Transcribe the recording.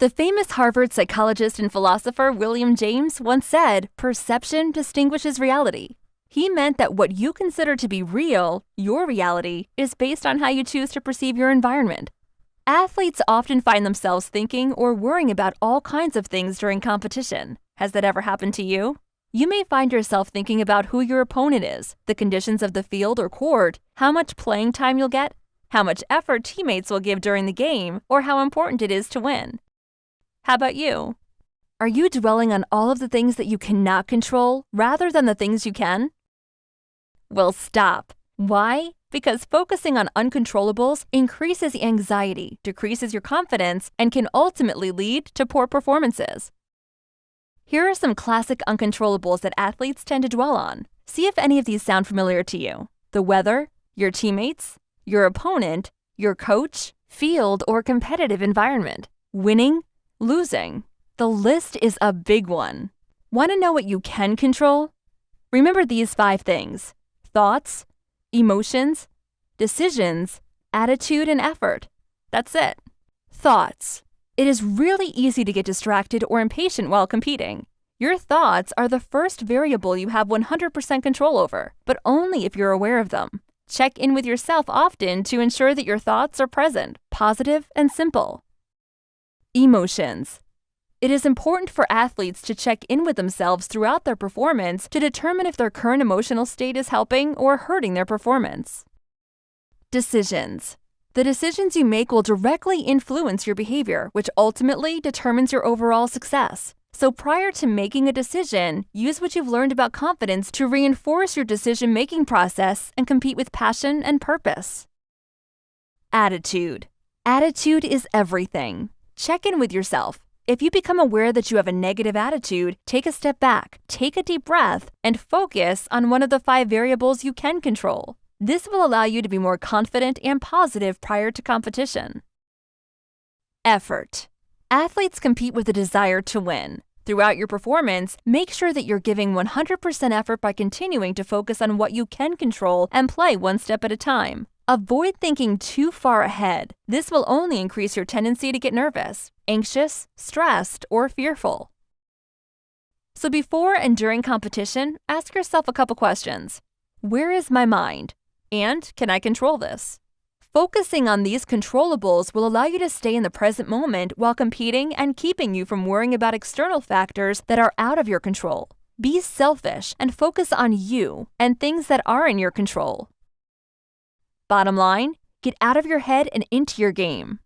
The famous Harvard psychologist and philosopher William James once said, "Perception distinguishes reality." He meant that what you consider to be real, your reality, is based on how you choose to perceive your environment. Athletes often find themselves thinking or worrying about all kinds of things during competition. Has that ever happened to you? You may find yourself thinking about who your opponent is, the conditions of the field or court, how much playing time you'll get, how much effort teammates will give during the game, or how important it is to win. How about you? Are you dwelling on all of the things that you cannot control rather than the things you can? Well, stop. Why? Because focusing on uncontrollables increases anxiety, decreases your confidence, and can ultimately lead to poor performances. Here are some classic uncontrollables that athletes tend to dwell on. See if any of these sound familiar to you. The weather, your teammates, your opponent, your coach, field or competitive environment, winning, losing. The list is a big one. Want to know what you can control? Remember these 5 things: thoughts, emotions, decisions, attitude, and effort. That's it. Thoughts. It is really easy to get distracted or impatient while competing. Your thoughts are the first variable you have 100% control over, but only if you're aware of them. Check in with yourself often to ensure that your thoughts are present, positive, and simple. Emotions. It is important for athletes to check in with themselves throughout their performance to determine if their current emotional state is helping or hurting their performance. Decisions. The decisions you make will directly influence your behavior, which ultimately determines your overall success. So prior to making a decision, use what you've learned about confidence to reinforce your decision-making process and compete with passion and purpose. Attitude. Attitude is everything. Check in with yourself. If you become aware that you have a negative attitude, take a step back, take a deep breath, and focus on one of the 5 variables you can control. This will allow you to be more confident and positive prior to competition. Effort. Athletes compete with a desire to win. Throughout your performance, make sure that you're giving 100% effort by continuing to focus on what you can control and play one step at a time. Avoid thinking too far ahead. This will only increase your tendency to get nervous, anxious, stressed, or fearful. So before and during competition, ask yourself a couple questions. Where is my mind? And can I control this? Focusing on these controllables will allow you to stay in the present moment while competing and keeping you from worrying about external factors that are out of your control. Be selfish and focus on you and things that are in your control. Bottom line, get out of your head and into your game.